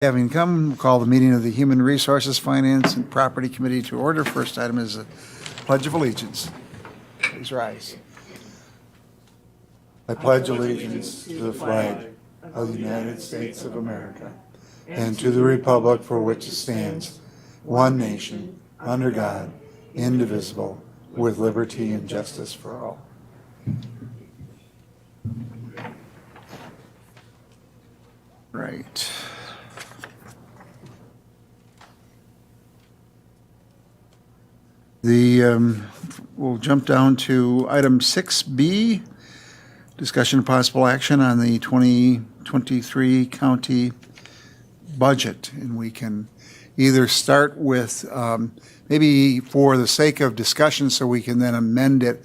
Having come, we'll call the meeting of the Human Resources, Finance, and Property Committee to order. First item is a Pledge of Allegiance. Please rise. I pledge allegiance to the flag of the United States of America and to the republic for which it stands, one nation, under God, indivisible, with liberty and justice for all. Right. We'll jump down to item 6B, discussion of possible action on the 2023 county budget. And we can either start with, maybe for the sake of discussion so we can then amend it,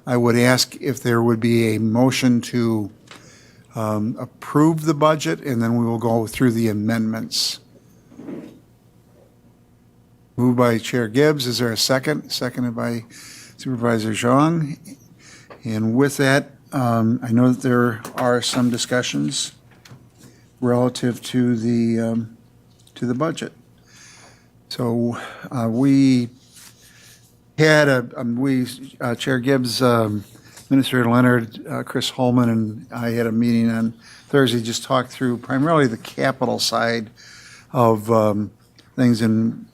I would ask if there would be a motion to approve the budget, and then we will go through the amendments. Moved by Chair Gibbs. Is there a second? Seconded by Supervisor Zhang. And with that, I know that there are some discussions relative to the budget. So we had Chair Gibbs, Administrator Leonard, Chris Holman, and I had a meeting on Thursday, just talked through primarily the capital side of things, and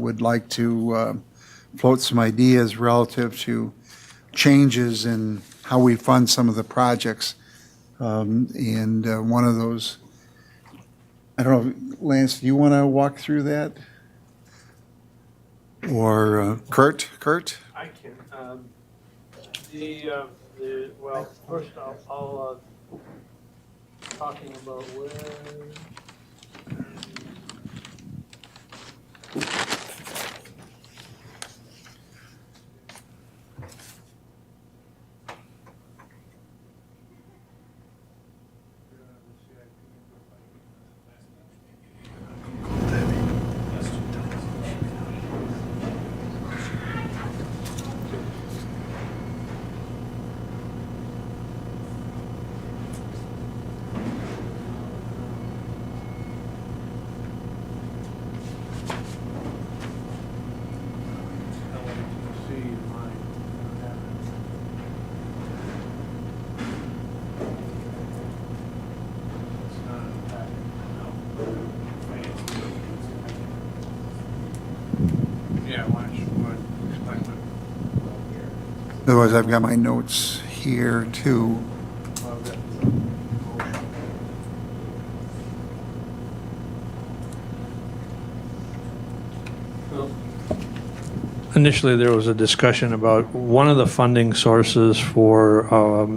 would like to float some ideas relative to changes in how we fund some of the projects. And one of those, I don't know, Lance, do you want to walk through that? Or Kurt? I can. Well, first I'll talking about where. Otherwise, I've got my notes here too. Initially, there was a discussion about one of the funding sources for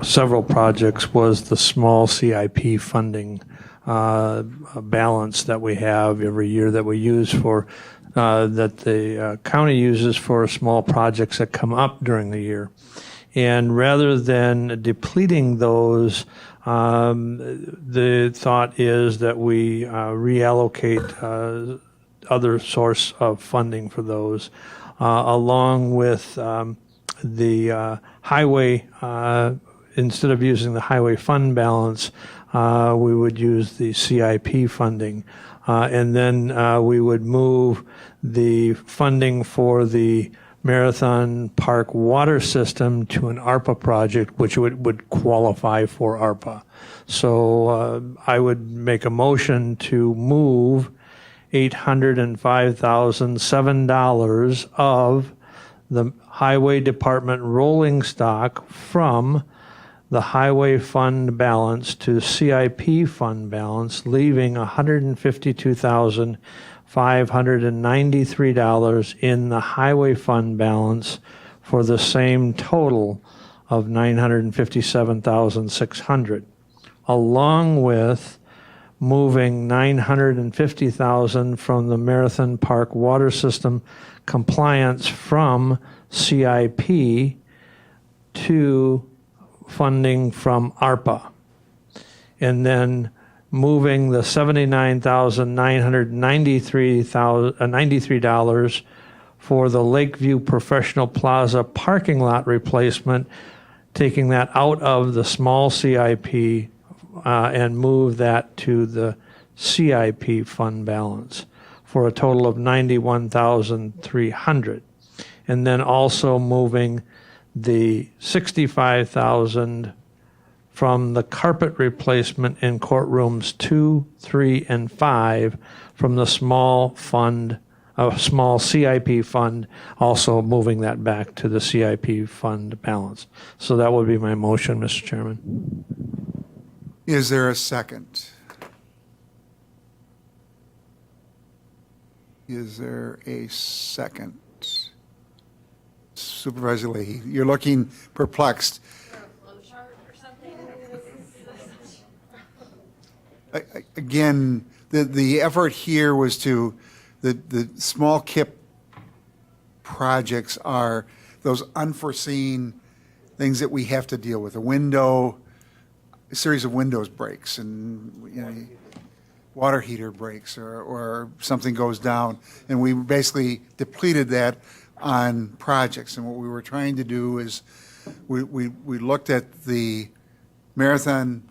several projects was the small CIP funding balance that we have every year that we use for that the county uses for small projects that come up during the year. And rather than depleting those, the thought is that we reallocate other source of funding for those, along with the highway, instead of using the highway fund balance, we would use the CIP funding. And then we would move the funding for the Marathon Park water system to an ARPA project, which would qualify for ARPA. So I would make a motion to move $805,007 of the Highway Department rolling stock from the highway fund balance to CIP fund balance, leaving $152,593 in the highway fund balance for the same total of $957,600, along with moving $950,000 from the Marathon Park water system compliance from CIP to funding from ARPA, and then moving the $79,993 for the Lakeview Professional Plaza parking lot replacement, taking that out of the small CIP and move that to the CIP fund balance for a total of $91,300. And then also moving the $65,000 from the carpet replacement in courtrooms 2, 3, and 5 from the small CIP fund, also moving that back to the CIP fund balance. So that would be my motion, Mr. Chairman. Is there a second? Is there a second? Supervisor Leahy, you're looking perplexed. Again, the effort here was to, the small KIP projects are those unforeseen things that we have to deal with. A series of windows breaks and, water heater breaks or something goes down. And we basically depleted that on projects. And what we were trying to do is we looked at the Marathon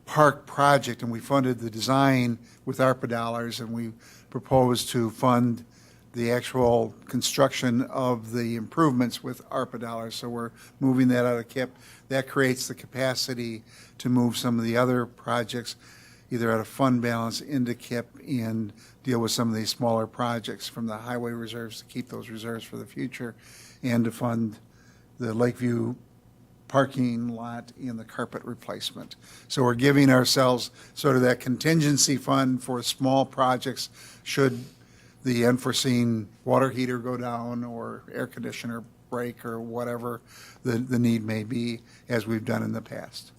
Park project and we funded the design with ARPA dollars, and we proposed to fund the actual construction of the improvements with ARPA dollars. So we're moving that out of KIP. That creates the capacity to move some of the other projects either out of fund balance into KIP and deal with some of these smaller projects from the highway reserves to keep those reserves for the future, and to fund the Lakeview parking lot and the carpet replacement. So we're giving ourselves sort of that contingency fund for small projects should the unforeseen water heater go down or air conditioner break or whatever the need may be, as we've done in the past.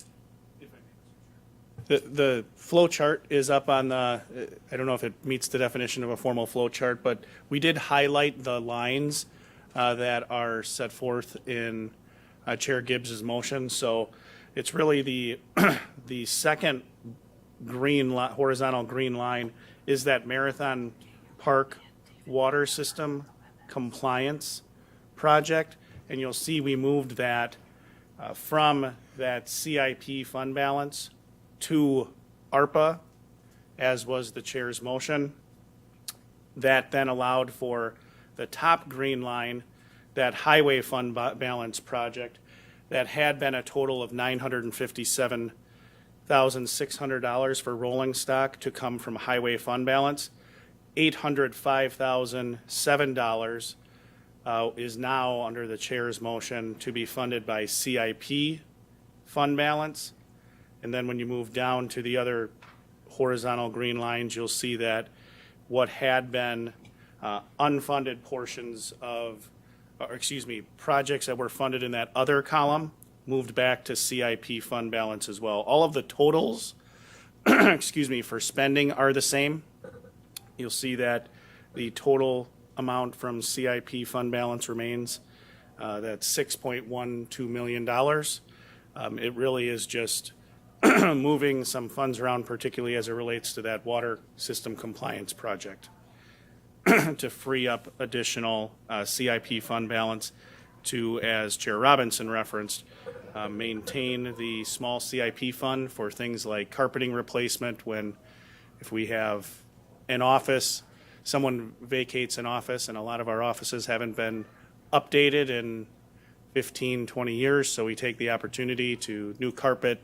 The flow chart is up on the, I don't know if it meets the definition of a formal flow chart, but we did highlight the lines that are set forth in Chair Gibbs's motion. So it's really the the second horizontal green line is that Marathon Park water system compliance project. And you'll see we moved that from that CIP fund balance to ARPA, as was the chair's motion. That then allowed for the top green line, that highway fund balance project that had been a total of $957,600 for rolling stock to come from highway fund balance. $805,007 is now under the chair's motion to be funded by CIP fund balance. And then when you move down to the other horizontal green lines, you'll see that what had been unfunded portions of, projects that were funded in that other column moved back to CIP fund balance as well. All of the totals, for spending are the same. You'll see that the total amount from CIP fund balance remains. That's $6.12 million. It really is just moving some funds around, particularly as it relates to that water system compliance project, to free up additional CIP fund balance to, as Chair Robinson referenced, maintain the small CIP fund for things like carpeting replacement if we have an office, someone vacates an office, and a lot of our offices haven't been updated in 15, 20 years, so we take the opportunity to new carpet,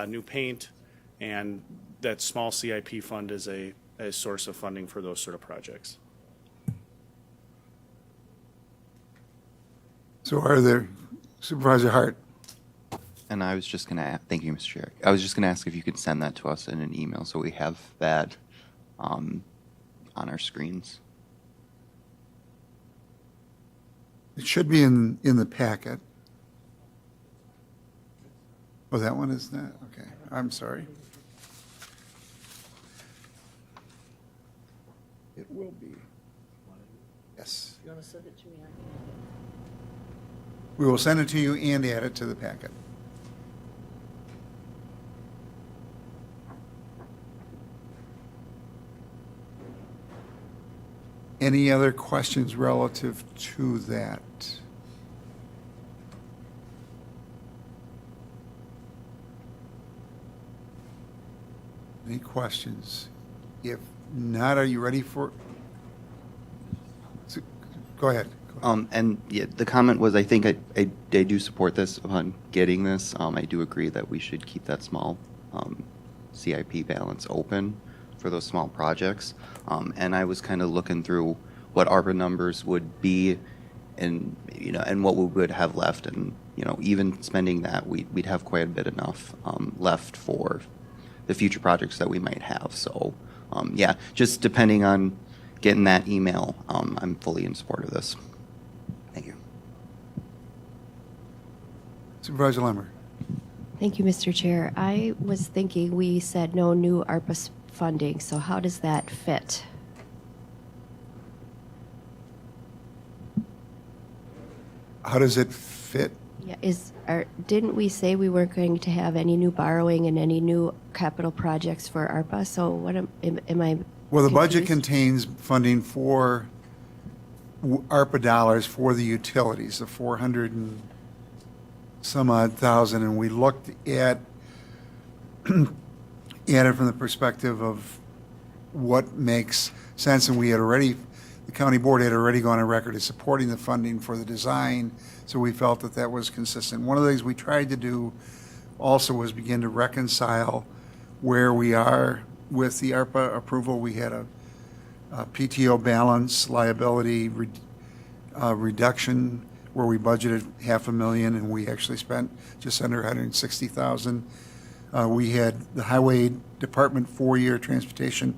new paint, and that small CIP fund is a source of funding for those sort of projects. So are there, Supervisor Hart? And I was just going to, thank you, Mr. Chair. I was just going to ask if you could send that to us in an email so we have that on our screens. It should be in the packet. Oh, that one is not? Okay, I'm sorry. It will be. Yes. You want to send it to me? We will send it to you and add it to the packet. Any other questions relative to that? Any questions? If not, are you ready for? Go ahead. And yeah, the comment was, I think I do support this upon getting this. I do agree that we should keep that small CIP balance open for those small projects. And I was kind of looking through what ARPA numbers would be, and and what we would have left, and even spending that, we'd have quite a bit enough left for the future projects that we might have. So yeah, just depending on getting that email, I'm fully in support of this. Thank you. Supervisor Lemmer. Thank you, Mr. Chair. I was thinking we said no new ARPA funding, so how does that fit? How does it fit? Yeah, didn't we say we weren't going to have any new borrowing and any new capital projects for ARPA? So what am I? Well, the budget confused? contains funding for ARPA dollars for the utilities, the 400 and some odd thousand, and we looked at it from the perspective of what makes sense, and the county board had already gone on record as supporting the funding for the design, so we felt that that was consistent. One of the things we tried to do also was begin to reconcile where we are with the ARPA approval. We had a PTO balance liability reduction where we budgeted $500,000 and we actually spent just under $160,000. We had the Highway Department 4-year transportation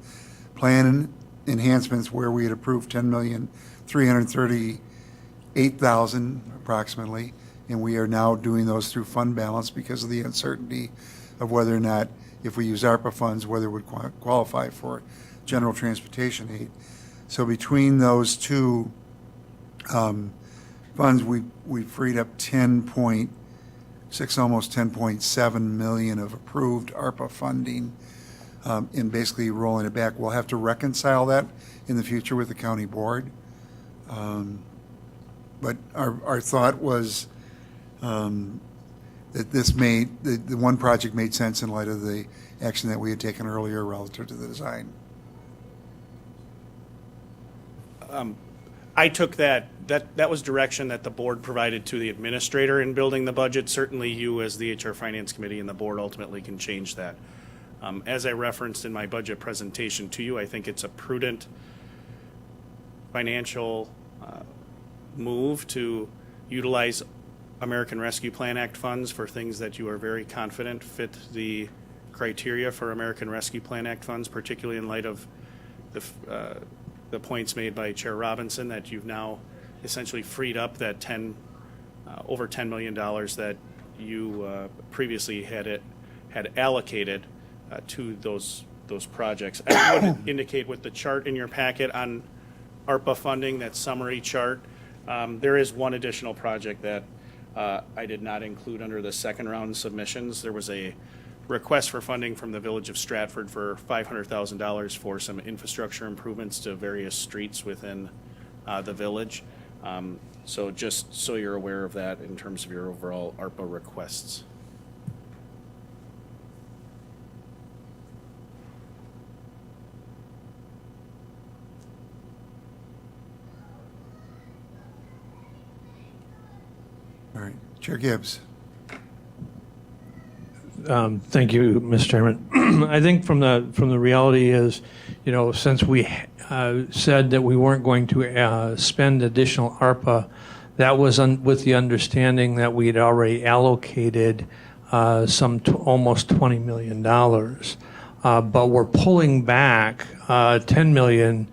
plan enhancements where we had approved $10,338,000 approximately, and we are now doing those through fund balance because of the uncertainty of whether or not, if we use ARPA funds, whether it would qualify for general transportation aid. So between those two funds, we freed up 10.6, almost 10.7 million of approved ARPA funding, and basically rolling it back. We'll have to reconcile that in the future with the county board. But our thought was that the one project made sense in light of the action that we had taken earlier relative to the design. I took that was direction that the board provided to the administrator in building the budget. Certainly you as the HR Finance Committee and the board ultimately can change that. As I referenced in my budget presentation to you, I think it's a prudent financial move to utilize American Rescue Plan Act funds for things that you are very confident fit the criteria for American Rescue Plan Act funds, particularly in light of the points made by Chair Robinson that you've now essentially freed up that over $10 million that you previously had allocated to those projects. I would indicate with the chart in your packet on ARPA funding, that summary chart, there is one additional project that I did not include under the second round submissions. There was a request for funding from the Village of Stratford for $500,000 for some infrastructure improvements to various streets within the village. So just so you're aware of that in terms of your overall ARPA requests. All right, Chair Gibbs. Thank you, Mr. Chairman. I think from the reality is, since we said that we weren't going to spend additional ARPA, that was with the understanding that we had already allocated almost $20 million. But we're pulling back $10 million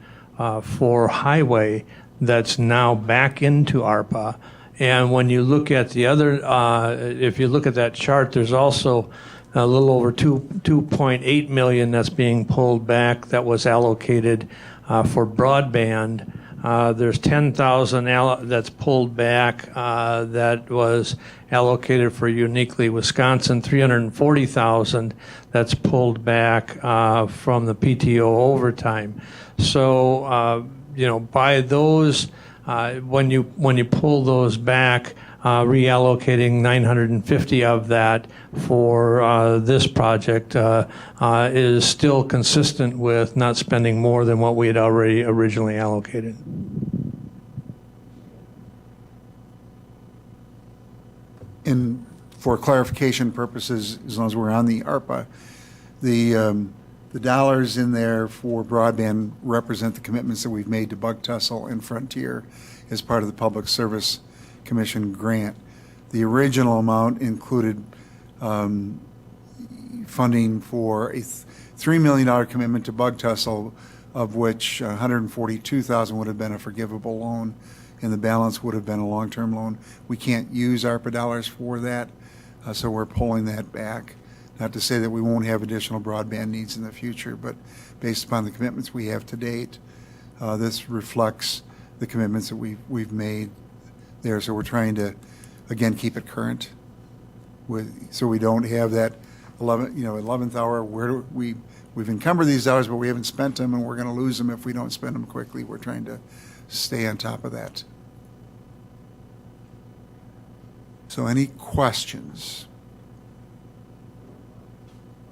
for highway that's now back into ARPA. And when you look at the other, if you look at that chart, there's also a little over 2.8 million that's being pulled back that was allocated for broadband. There's 10,000 that's pulled back that was allocated for Uniquely Wisconsin. 340,000 that's pulled back from the PTO overtime. So by those. When you pull those back, reallocating 950 of that for this project is still consistent with not spending more than what we had already originally allocated. And for clarification purposes, as long as we're on the ARPA, the dollars in there for broadband represent the commitments that we've made to Bug Tussle and Frontier as part of the Public Service Commission grant. The original amount included funding for a $3 million commitment to Bug Tussle, of which $142,000 would have been a forgivable loan, and the balance would have been a long-term loan. We can't use ARPA dollars for that, so we're pulling that back. Not to say that we won't have additional broadband needs in the future, but based upon the commitments we have to date, this reflects the commitments that we've made there. So we're trying to, again, keep it current, so we don't have that 11th hour where we've encumbered these dollars, but we haven't spent them, and we're going to lose them if we don't spend them quickly. We're trying to stay on top of that. So any questions?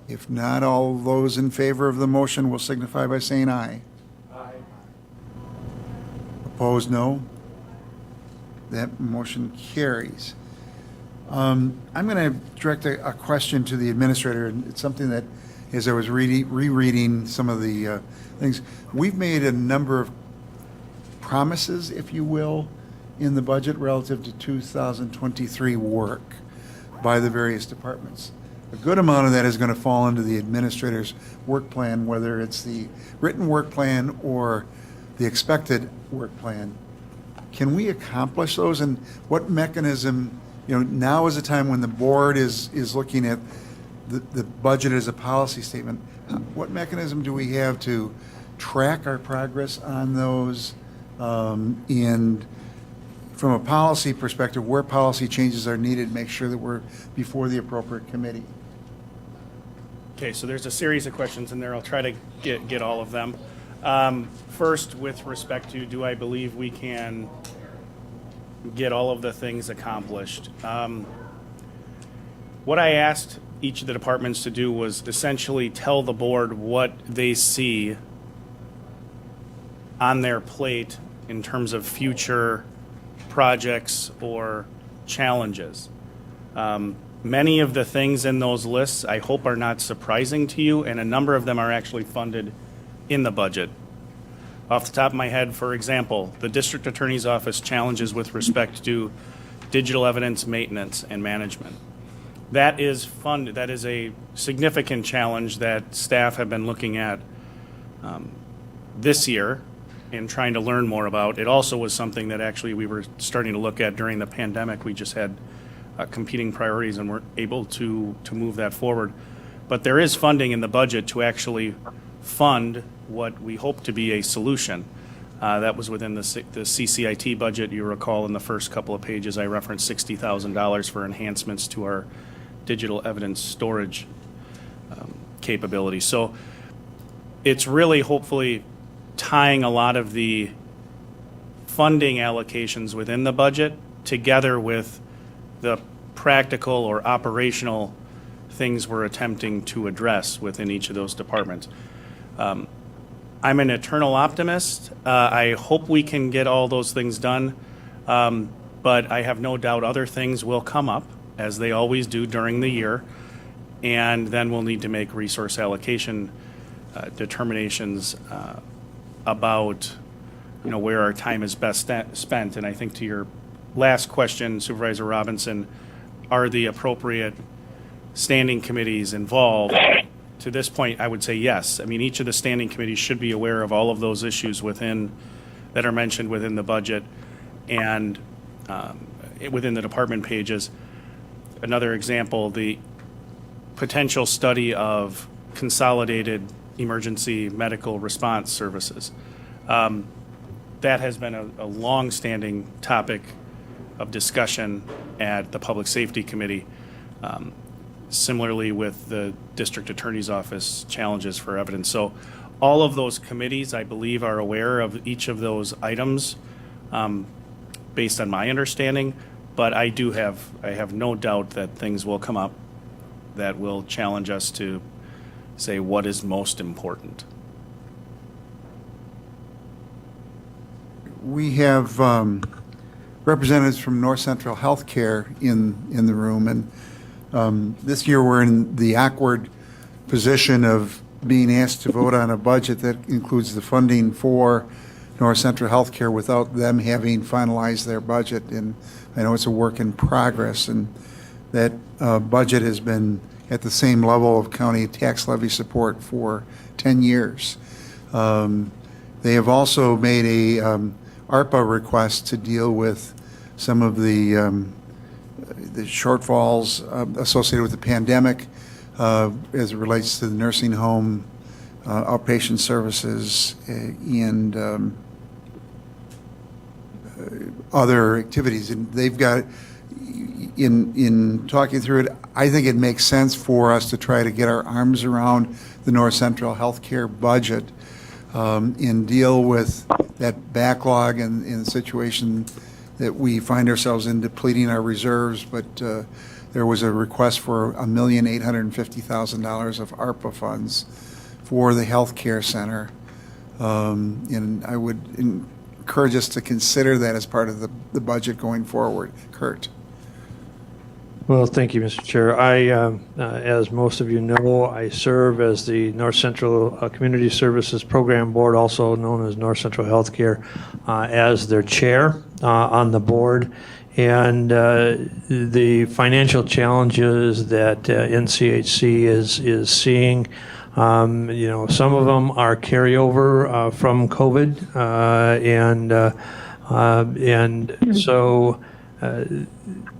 If not, all those in favor of the motion will signify by saying aye. Aye. Opposed, no. That motion carries. I'm going to direct a question to the administrator, and it's something that, as I was rereading some of the things, we've made a number of promises, if you will, in the budget relative to 2023 work by the various departments. A good amount of that is going to fall into the administrator's work plan, whether it's the written work plan or the expected work plan. Can we accomplish those, and what mechanism, now is a time when the board is looking at the budget as a policy statement. What mechanism do we have to track our progress on those, and from a policy perspective, where policy changes are needed, make sure that we're before the appropriate committee? Okay, so there's a series of questions in there. I'll try to get all of them. First, with respect to, do I believe we can get all of the things accomplished? What I asked each of the departments to do was essentially tell the board what they see on their plate in terms of future projects or challenges. Many of the things in those lists, I hope, are not surprising to you, and a number of them are actually funded in the budget. Off the top of my head, for example, the District Attorney's Office challenges with respect to digital evidence maintenance and management. That is funded. That is a significant challenge that staff have been looking at this year and trying to learn more about. It also was something that actually we were starting to look at during the pandemic. We just had competing priorities and weren't able to move that forward. But there is funding in the budget to actually fund what we hope to be a solution. That was within the CCIT budget. You recall in the first couple of pages I referenced $60,000 for enhancements to our digital evidence storage capability. So it's really hopefully tying a lot of the funding allocations within the budget together with the practical or operational things we're attempting to address within each of those departments. I'm an eternal optimist. I hope we can get all those things done, but I have no doubt other things will come up, as they always do during the year, and then we'll need to make resource allocation determinations about where our time is best spent. And I think to your last question, Supervisor Robinson, are the appropriate standing committees involved? To this point, I would say yes. I mean, each of the standing committees should be aware of all of those issues that are mentioned within the budget and within the department pages. Another example, the potential study of consolidated emergency medical response services. That has been a long-standing topic of discussion at the Public Safety Committee. Similarly with the District Attorney's Office challenges for evidence. So all of those committees, I believe, are aware of each of those items based on my understanding. But I have no doubt that things will come up that will challenge us to say what is most important. We have representatives from North Central Healthcare in the room, and this year we're in the awkward position of being asked to vote on a budget that includes the funding for North Central Healthcare without them having finalized their budget. And I know it's a work in progress, and that budget has been at the same level of county tax levy support for 10 years. They have also made a ARPA request to deal with some of the shortfalls associated with the pandemic as it relates to the nursing home, outpatient services, and other activities. And they've got, in talking through it, I think it makes sense for us to try to get our arms around the North Central Healthcare budget and deal with that backlog and the situation that we find ourselves in, depleting our reserves. But there was a request for $1,850,000 of ARPA funds for the healthcare center. And I would encourage us to consider that as part of the budget going forward. Kurt. Well, thank you, Mr. Chair. As most of you know, I serve as the North Central Community Services Program Board, also known as North Central Healthcare, as their chair on the board. And the financial challenges that NCHC is seeing, some of them are carryover from COVID, and so.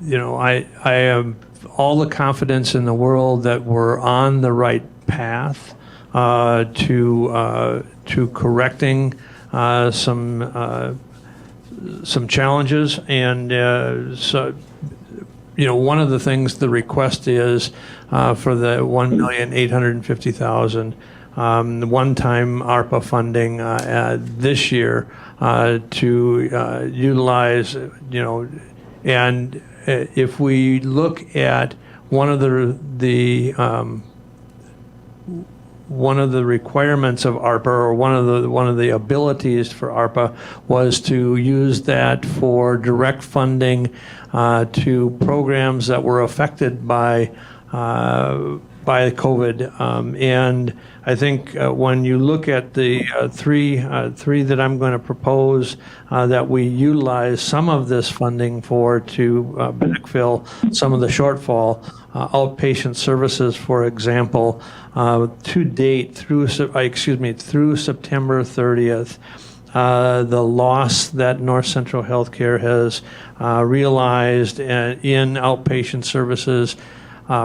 I have all the confidence in the world that we're on the right path to correcting some challenges, and so one of the things the request is for the $1,850,000 one-time ARPA funding this year to utilize, and if we look at one of the requirements of ARPA, or one of the abilities for ARPA, was to use that for direct funding to programs that were affected by COVID, and I think when you look at the three that I'm going to propose that we utilize some of this funding for to backfill some of the shortfall, outpatient services, for example, to date through September 30th. The loss that North Central Healthcare has realized in outpatient services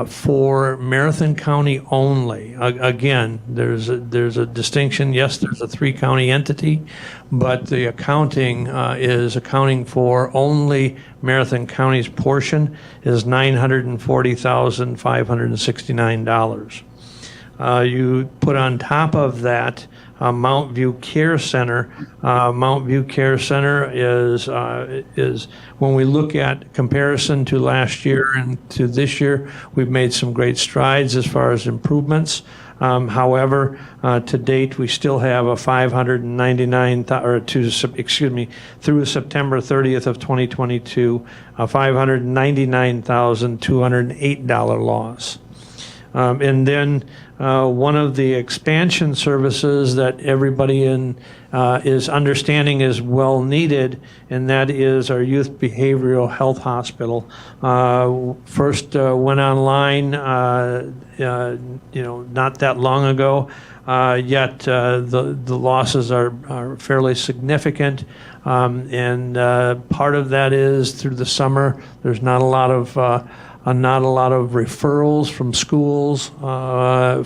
for Marathon County only. Again, there's a distinction. Yes, there's a 3-county entity, but the accounting is accounting for only Marathon County's portion is $940,569. You put on top of that Mount View Care Center. Mount View Care Center is when we look at comparison to last year and to this year, we've made some great strides as far as improvements. However, to date, we still have a through September 30th of 2022, a $599,208 loss. And then one of the expansion services that everybody is understanding is well needed, and that is our youth behavioral health hospital. First went online, not that long ago, yet the losses are fairly significant, and part of that is through the summer. There's not a lot of not a lot of referrals from schools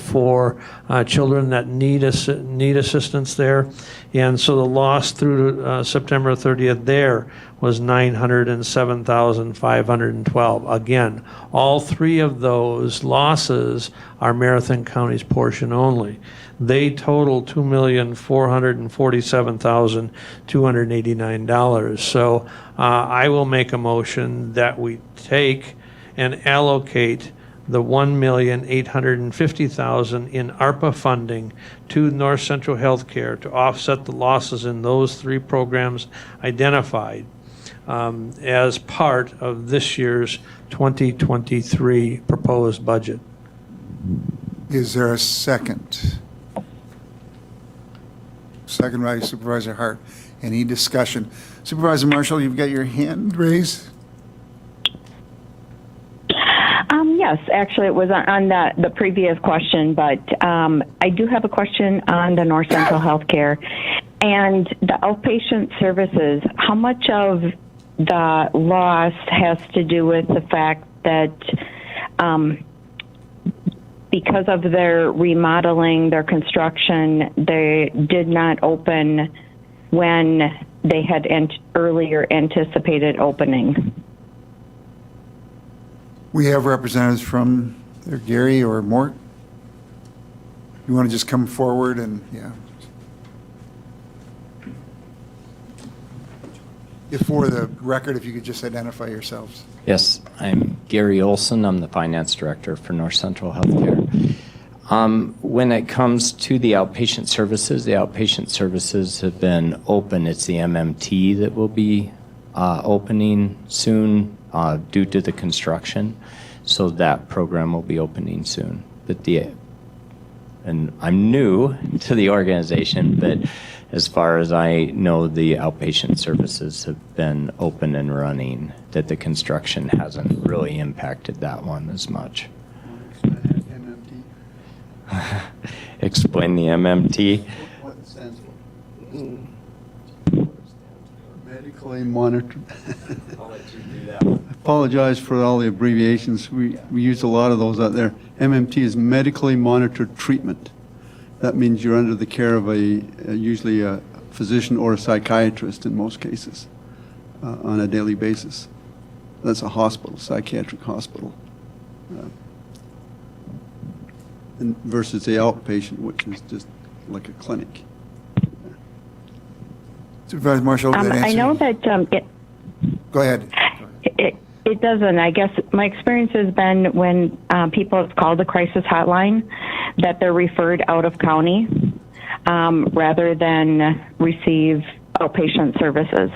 for children that need assistance there. And so the loss through September 30th there was $907,512. Again, all three of those losses are Marathon County's portion only. They total $2,447,289. So I will make a motion that we take and allocate the $1,850,000 in ARPA funding to North Central Healthcare to offset the losses in those three programs identified as part of this year's 2023 proposed budget. Is there a second? Second by Supervisor Hart. Any discussion? Supervisor Marshall, you've got your hand raised. Yes, actually, it was on the previous question, but I do have a question on the North Central Healthcare and the outpatient services. How much of the loss has to do with the fact that because of their remodeling, their construction, they did not open when they had earlier anticipated opening? We have representatives from there, Gary or Mort. You want to just come forward and, yeah. If for the record, if you could just identify yourselves. Yes, I'm Gary Olson. I'm the Finance Director for North Central Healthcare. When it comes to the outpatient services have been open. It's the MMT that will be opening soon due to the construction. So that program will be opening soon. But and I'm new to the organization, but as far as I know, the outpatient services have been open and running, that the construction hasn't really impacted that one as much. Explain the MMT. What it stands for? Medically monitored. I'll let you do that. I apologize for all the abbreviations. We use a lot of those out there. MMT is medically monitored treatment. That means you're under the care of usually a physician or a psychiatrist in most cases on a daily basis. That's a hospital, psychiatric hospital. And versus the outpatient, which is just like a clinic. Supervisor Marshall, did that answer? I know that Go ahead. it doesn't. I guess my experience has been when people have called the crisis hotline that they're referred out of county rather than receive outpatient services.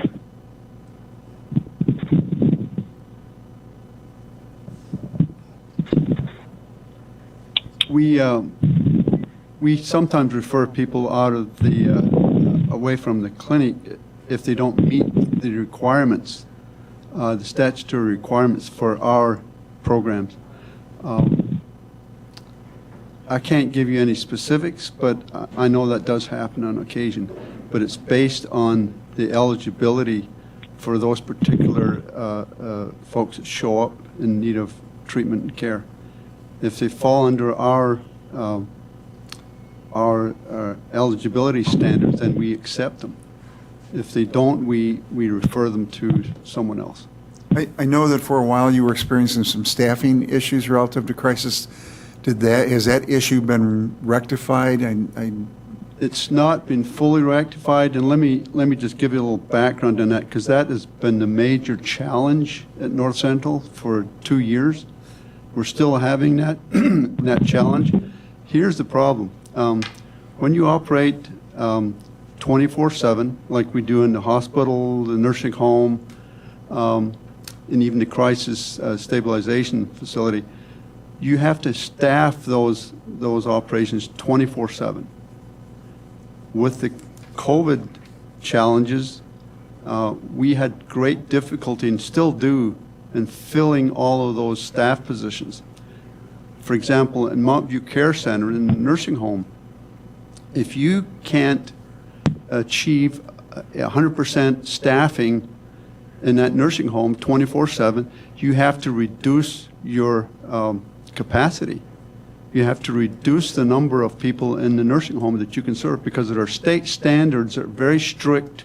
We sometimes refer people out of the away from the clinic if they don't meet the requirements, the statutory requirements for our programs. I can't give you any specifics, but I know that does happen on occasion. But it's based on the eligibility for those particular folks that show up in need of treatment and care. If they fall under our eligibility standards, then we accept them. If they don't, we refer them to someone else. I know that for a while you were experiencing some staffing issues relative to crisis. Has that issue been rectified? It's not been fully rectified, and let me just give you a little background on that, because that has been the major challenge at North Central for 2 years. We're still having that that challenge. Here's the problem. When you operate 24/7, like we do in the hospital, the nursing home, and even the crisis stabilization facility, you have to staff those operations 24/7. With the COVID challenges, we had great difficulty, and still do, in filling all of those staff positions. For example, in Montview Care Center, in the nursing home, if you can't achieve 100% staffing in that nursing home 24/7, you have to reduce your capacity. You have to reduce the number of people in the nursing home that you can serve because there are state standards that are very strict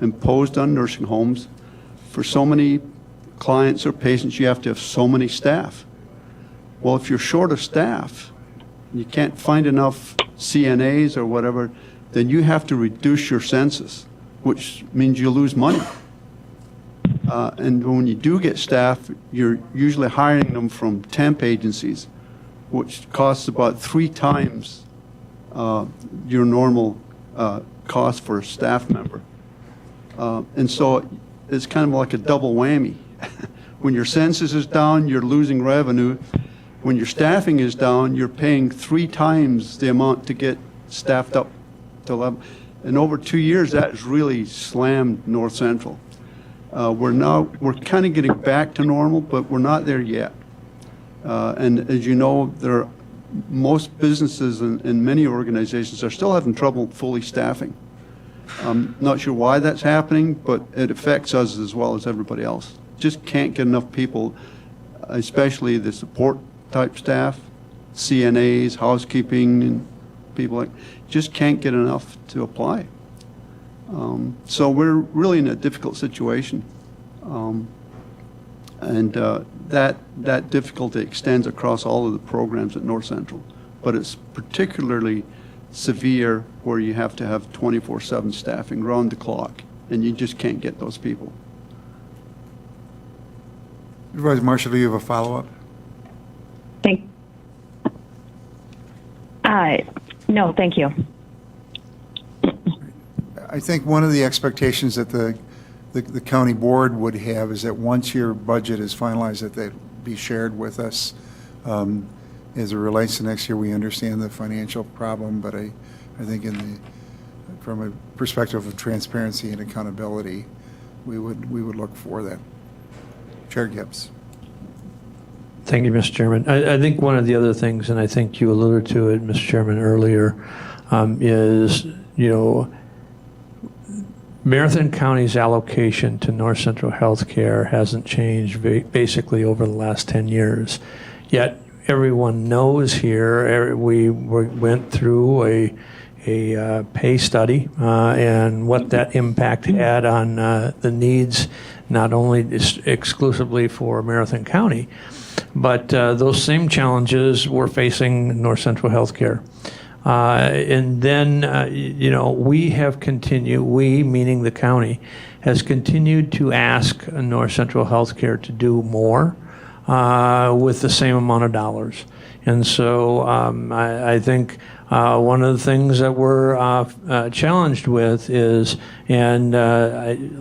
imposed on nursing homes. For so many clients or patients, you have to have so many staff. Well, if you're short of staff, you can't find enough CNAs or whatever, then you have to reduce your census, which means you lose money. And when you do get staff, you're usually hiring them from temp agencies, which costs about 3 times your normal cost for a staff member. And so it's kind of like a double whammy. When your census is down, you're losing revenue. When your staffing is down, you're paying 3 times the amount to get staffed up to level. And over 2 years, that has really slammed North Central. We're kind of getting back to normal, but we're not there yet. And as you know, most businesses and many organizations are still having trouble fully staffing. I'm not sure why that's happening, but it affects us as well as everybody else. Just can't get enough people, especially the support type staff, CNAs, housekeeping, and people like, just can't get enough to apply. So we're really in a difficult situation. And that difficulty extends across all of the programs at North Central, but it's particularly severe where you have to have 24/7 staffing round the clock, and you just can't get those people. Supervisor Marshall, do you have a follow-up? No, thank you. I think one of the expectations that the county board would have is that once your budget is finalized, that they be shared with us. As it relates to next year, we understand the financial problem, but I think from a perspective of transparency and accountability, we would look for that. Chair Gibbs. Thank you, Mr. Chairman. I think one of the other things, and I think you alluded to it, Mr. Chairman, earlier, is, Marathon County's allocation to North Central Healthcare hasn't changed basically over the last 10 years. Yet everyone knows here, we went through a pay study and what that impact had on the needs, not only exclusively for Marathon County, but those same challenges were facing North Central Healthcare. And then, we have continued, we, meaning the county, has continued to ask North Central Healthcare to do more with the same amount of dollars. And so I think one of the things that we're challenged with is, and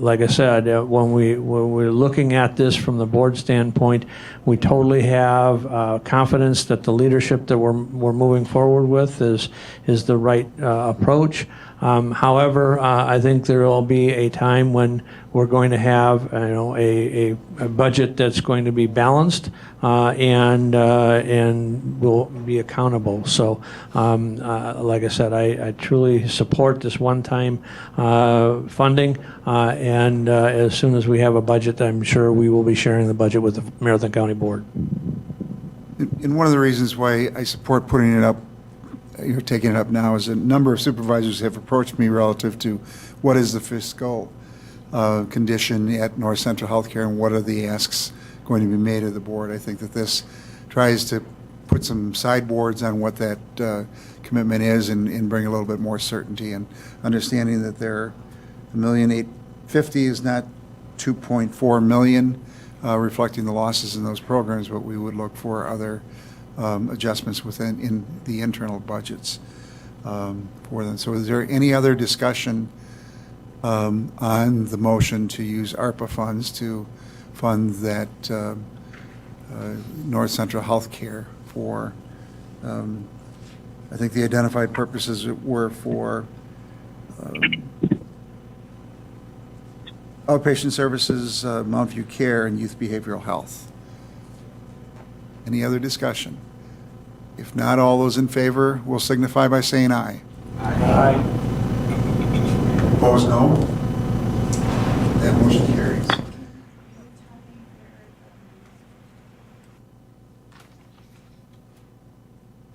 like I said, when we're looking at this from the board standpoint, we totally have confidence that the leadership that we're moving forward with is the right approach. However, I think there will be a time when we're going to have, a budget that's going to be balanced and will be accountable. So, like I said, I truly support this one-time funding, and as soon as we have a budget, I'm sure we will be sharing the budget with the Marathon County Board. And one of the reasons why I support putting it up, taking it up now, is a number of supervisors have approached me relative to what is the fiscal condition at North Central Healthcare and what are the asks going to be made of the board. I think that this tries to put some sideboards on what that commitment is and bring a little bit more certainty, and understanding that there $1,850,000 is not $2.4 million, reflecting the losses in those programs, but we would look for other adjustments in the internal budgets for them. So is there any other discussion on the motion to use ARPA funds to fund that North Central Healthcare for, I think the identified purposes were for outpatient services, Mount View Care, and youth behavioral health? Any other discussion? If not, all those in favor will signify by saying aye. Aye. Opposed, no. That motion carries.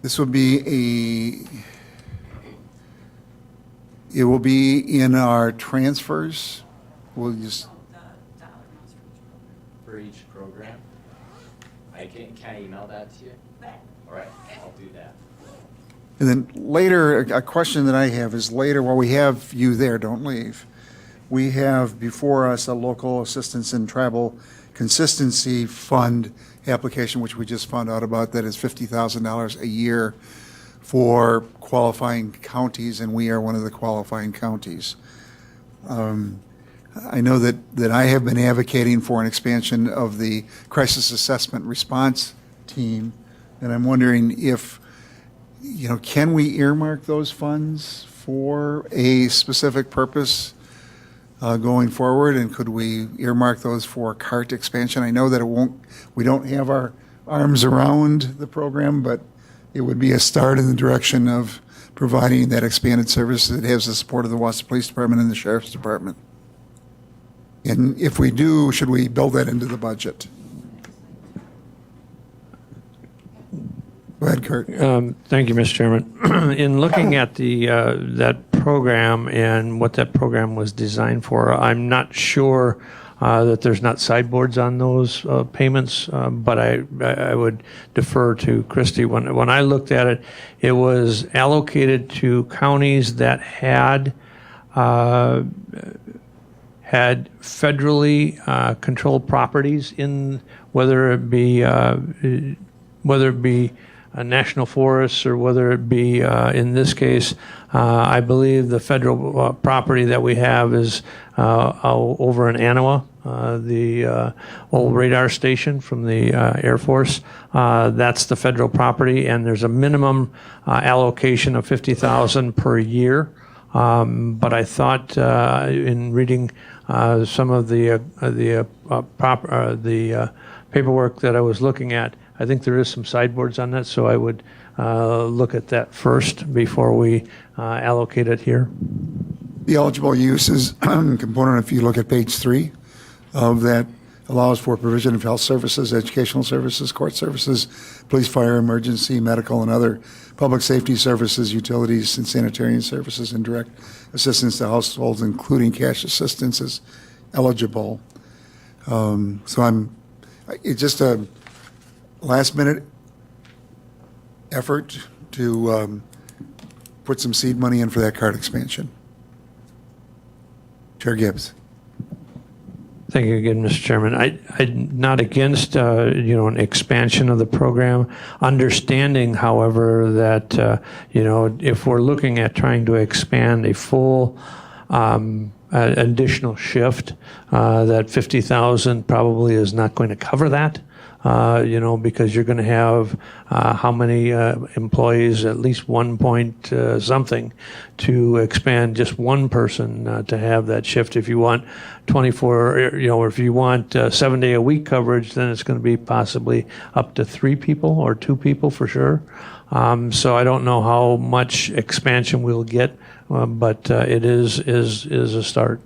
This will be it will be in our transfers. We'll just, For each program? Can I email that to you? All right, I'll do that. and then later, a question that I have is later, while we have you there, don't leave. We have before us a local assistance and travel consistency fund application, which we just found out about, that is $50,000 a year for qualifying counties, and we are one of the qualifying counties. I know that I have been advocating for an expansion of the crisis assessment response team, and I'm wondering if, can we earmark those funds for a specific purpose going forward, and could we earmark those for CART expansion? I know that we don't have our arms around the program, but it would be a start in the direction of providing that expanded service that has the support of the Wausau Police Department and the Sheriff's Department. And if we do, should we build that into the budget? Go ahead, Kurt. Thank you, Mr. Chairman. In looking at that program and what that program was designed for, I'm not sure that there's not sideboards on those payments, but I would defer to Christy. When I looked at it, it was allocated to counties that had federally controlled properties in, whether it be national forests or whether it be, in this case, I believe the federal property that we have is over in Anawa, the old radar station from the Air Force. That's the federal property, and there's a minimum allocation of $50,000 per year. But I thought in reading some of the paperwork that I was looking at, I think there is some sideboards on that, so I would look at that first before we allocate it here. The eligible uses component, if you look at page 3 of that, allows for provision of health services, educational services, court services, police, fire, emergency, medical, and other public safety services, utilities, and sanitarian services, and direct assistance to households, including cash assistance, is eligible. It's just a last-minute effort to put some seed money in for that CART expansion. Chair Gibbs. Thank you again, Mr. Chairman. I'm not against, an expansion of the program, understanding, however, that, if we're looking at trying to expand a full additional shift, that $50,000 probably is not going to cover that. Because you're going to have how many employees, at least 1 point something, to expand just one person to have that shift. If you want 24, or if you want 7-day-a-week coverage, then it's going to be possibly up to 3 people or 2 people for sure. So I don't know how much expansion we'll get, but it is a start.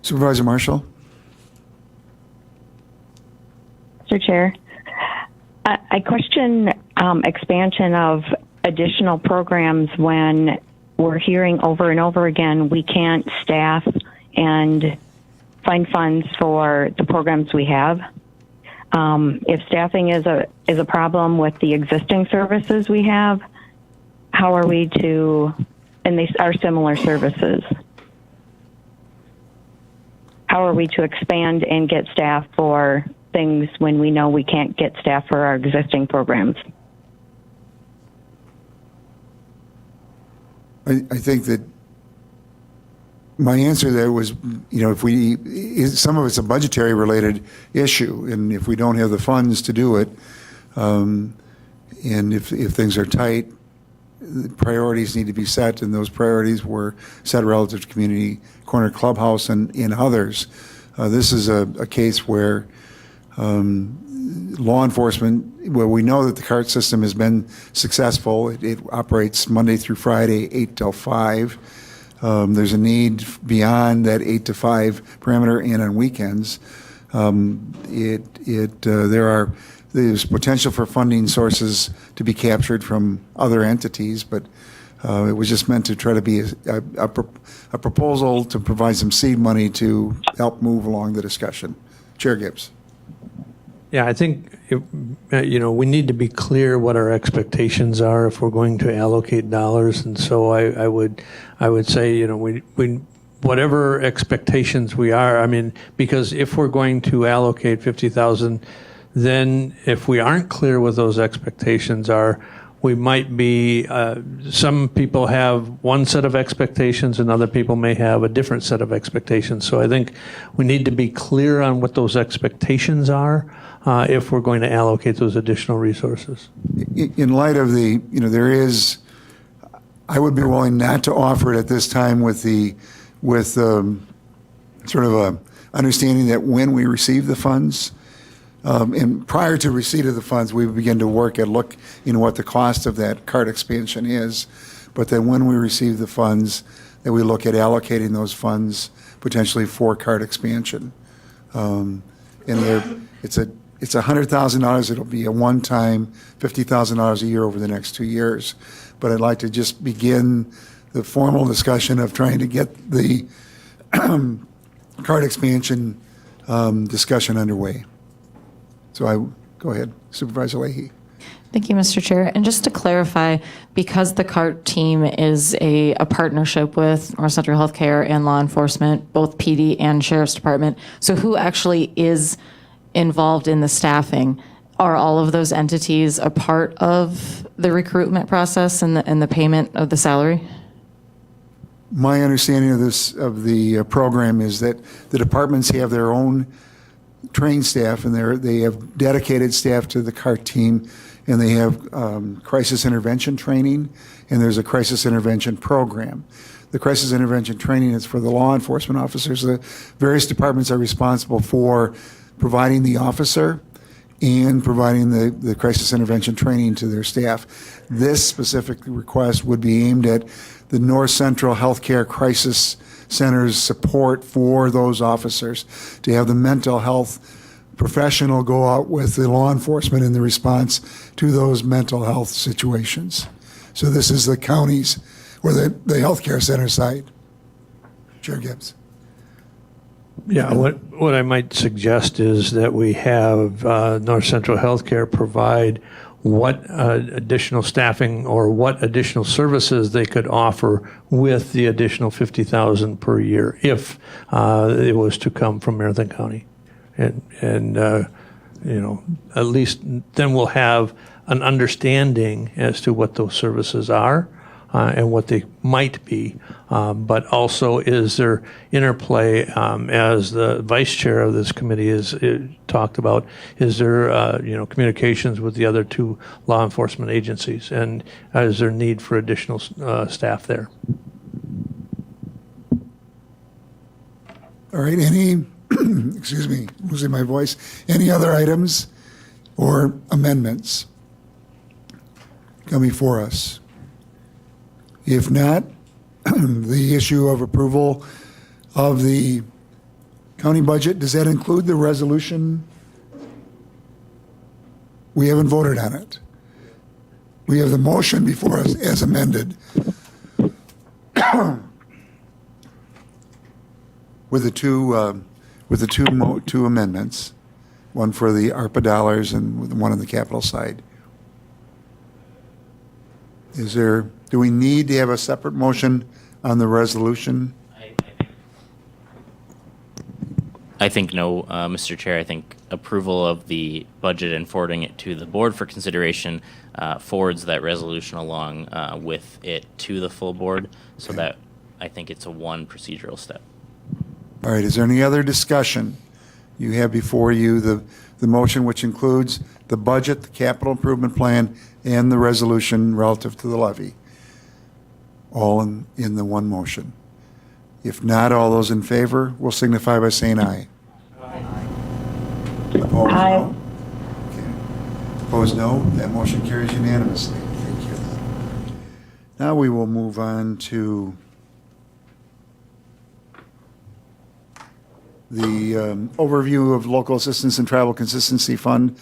Supervisor Marshall. Mr. Chair, I question expansion of additional programs when we're hearing over and over again we can't staff and find funds for the programs we have. If staffing is a problem with the existing services we have, how are we to, and they are similar services, how are we to expand and get staff for things when we know we can't get staff for our existing programs? I think that my answer there was, some of it's a budgetary related issue, and if we don't have the funds to do it, and if things are tight, the priorities need to be set, and those priorities were set relative to community corner clubhouse and in others. This is a case where law enforcement, where we know that the CART system has been successful. It operates Monday through Friday, 8 till 5. There's a need beyond that 8 to 5 parameter and on weekends. There are there's potential for funding sources to be captured from other entities, but it was just meant to try to be a proposal to provide some seed money to help move along the discussion. Chair Gibbs. Yeah, I think, we need to be clear what our expectations are if we're going to allocate dollars. And so I would say, we whatever expectations we are, I mean, because if we're going to allocate 50,000, then if we aren't clear what those expectations are, we might be, some people have one set of expectations and other people may have a different set of expectations. So I think we need to be clear on what those expectations are if we're going to allocate those additional resources. In light of the, there is, I would be willing not to offer it at this time with sort of a understanding that when we receive the funds, and prior to receipt of the funds, we begin to work and look, what the cost of that cart expansion is. But then when we receive the funds, that we look at allocating those funds potentially for cart expansion. And it's $100,000. It'll be a one-time $50,000 a year over the next 2 years. But I'd like to just begin the formal discussion of trying to get the cart expansion discussion underway. So go ahead, Supervisor Leahy. Thank you, Mr. Chair. And just to clarify, because the CART team is a partnership with North Central Healthcare and law enforcement, both PD and Sheriff's Department, so who actually is involved in the staffing? Are all of those entities a part of the recruitment process and the payment of the salary? My understanding of the program is that the departments have their own trained staff, and they have dedicated staff to the CART team, and they have crisis intervention training, and there's a crisis intervention program. The crisis intervention training is for the law enforcement officers. The various departments are responsible for providing the officer and providing the crisis intervention training to their staff. This specific request would be aimed at the North Central Healthcare Crisis Center's support for those officers, to have the mental health professional go out with the law enforcement in the response to those mental health situations. So this is the counties or the healthcare center side. Chair Gibbs. Yeah, what I might suggest is that we have North Central Healthcare provide what additional staffing or what additional services they could offer with the additional 50,000 per year if it was to come from Marathon County, and at least then we'll have an understanding as to what those services are. And what they might be, but also is there interplay, as the vice chair of this committee has talked about, is there communications with the other two law enforcement agencies, and is there need for additional staff there? All right, any, excuse me, losing my voice, any other items or amendments coming before us? If not, the issue of approval of the county budget, does that include the resolution? We haven't voted on it. We have the motion before us as amended. With the two amendments, one for the ARPA dollars and one on the capital side. Do we need to have a separate motion on the resolution? I think no, Mr. Chair. I think approval of the budget and forwarding it to the board for consideration forwards that resolution along with it to the full board, so that I think it's a one procedural step. All right, is there any other discussion? You have before you the motion, which includes the budget, the capital improvement plan, and the resolution relative to the levy, all in the one motion. If not, all those in favor will signify by saying aye. Aye. Opposed, Aye. no? Okay. Opposed, no? That motion carries unanimously. Thank you. Now we will move on to the overview of Local Assistance and Travel Consistency Fund.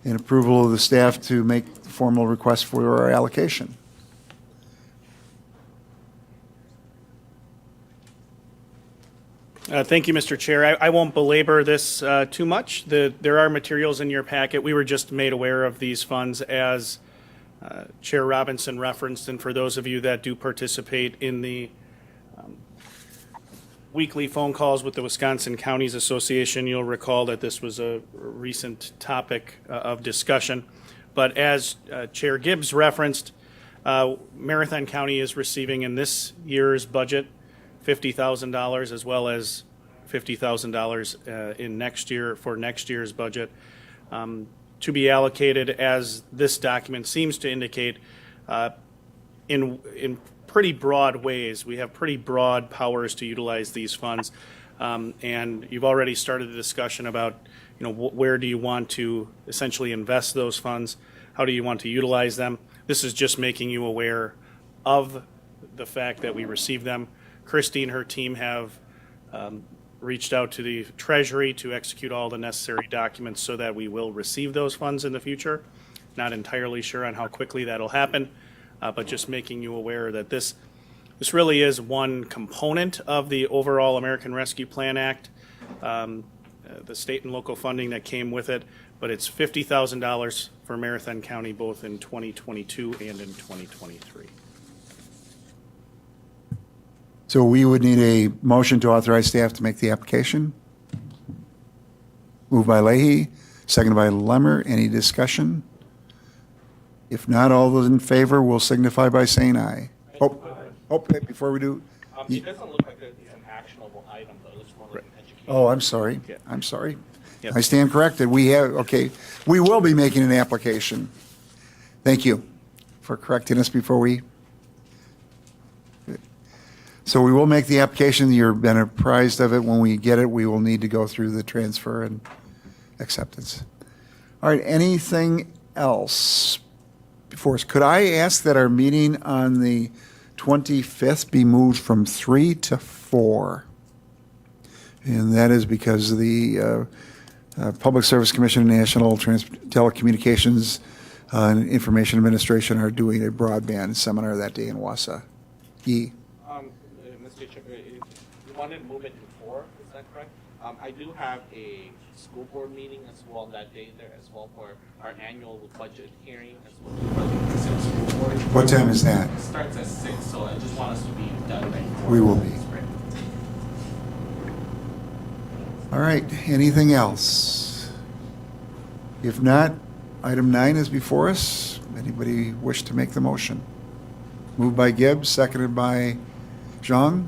and approval of the staff to make formal request for our allocation. Thank you, Mr. Chair. I won't belabor this too much. There are materials in your packet. We were just made aware of these funds as Chair Robinson referenced, and for those of you that do participate in the weekly phone calls with the Wisconsin Counties Association, you'll recall that this was a recent topic of discussion. But as Chair Gibbs referenced, Marathon County is receiving in this year's budget $50,000 as well as $50,000 in next year for next year's budget to be allocated, as this document seems to indicate, in pretty broad ways. We have pretty broad powers to utilize these funds, and you've already started the discussion about, where do you want to essentially invest those funds? How do you want to utilize them? This is just making you aware of the fact that we received them. Christy and her team have reached out to the Treasury to execute all the necessary documents so that we will receive those funds in the future. Not entirely sure on how quickly that'll happen, but just making you aware that this really is one component of the overall American Rescue Plan Act, the state and local funding that came with it, but it's $50,000 for Marathon County both in 2022 and in 2023. So we would need a motion to authorize staff to make the application. Moved by Leahy, seconded by Lemmer. Any discussion? If not, all those in favor will signify by saying aye. Before we do. It doesn't look like it's an actionable item, though. It looks more like an education. Oh, I'm sorry. Yeah. I'm sorry. Yep. I stand corrected. We will be making an application. Thank you for correcting us before we. So we will make the application. You've been apprised of it. When we get it, we will need to go through the transfer and acceptance. All right, anything else before us? Could I ask that our meeting on the 25th be moved from 3 to 4? And that is because the Public Service Commission and National Telecommunications and Information Administration are doing a broadband seminar that day in Wausau. Mr. Chair, if you wanted to move it to 4, is that correct? I do have a school board meeting as well that day there as well for our annual budget hearing as well. School board. What time is that? It starts at 6, so I just want us to be done by 4. We will be. All right, anything else? If not, item 9 is before us. Anybody wish to make the motion? Moved by Gibbs, seconded by Zhang.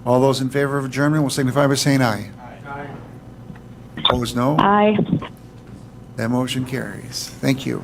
All those in favor of adjournment will signify by saying aye. Aye. Opposed, no. Aye. That motion carries. Thank you.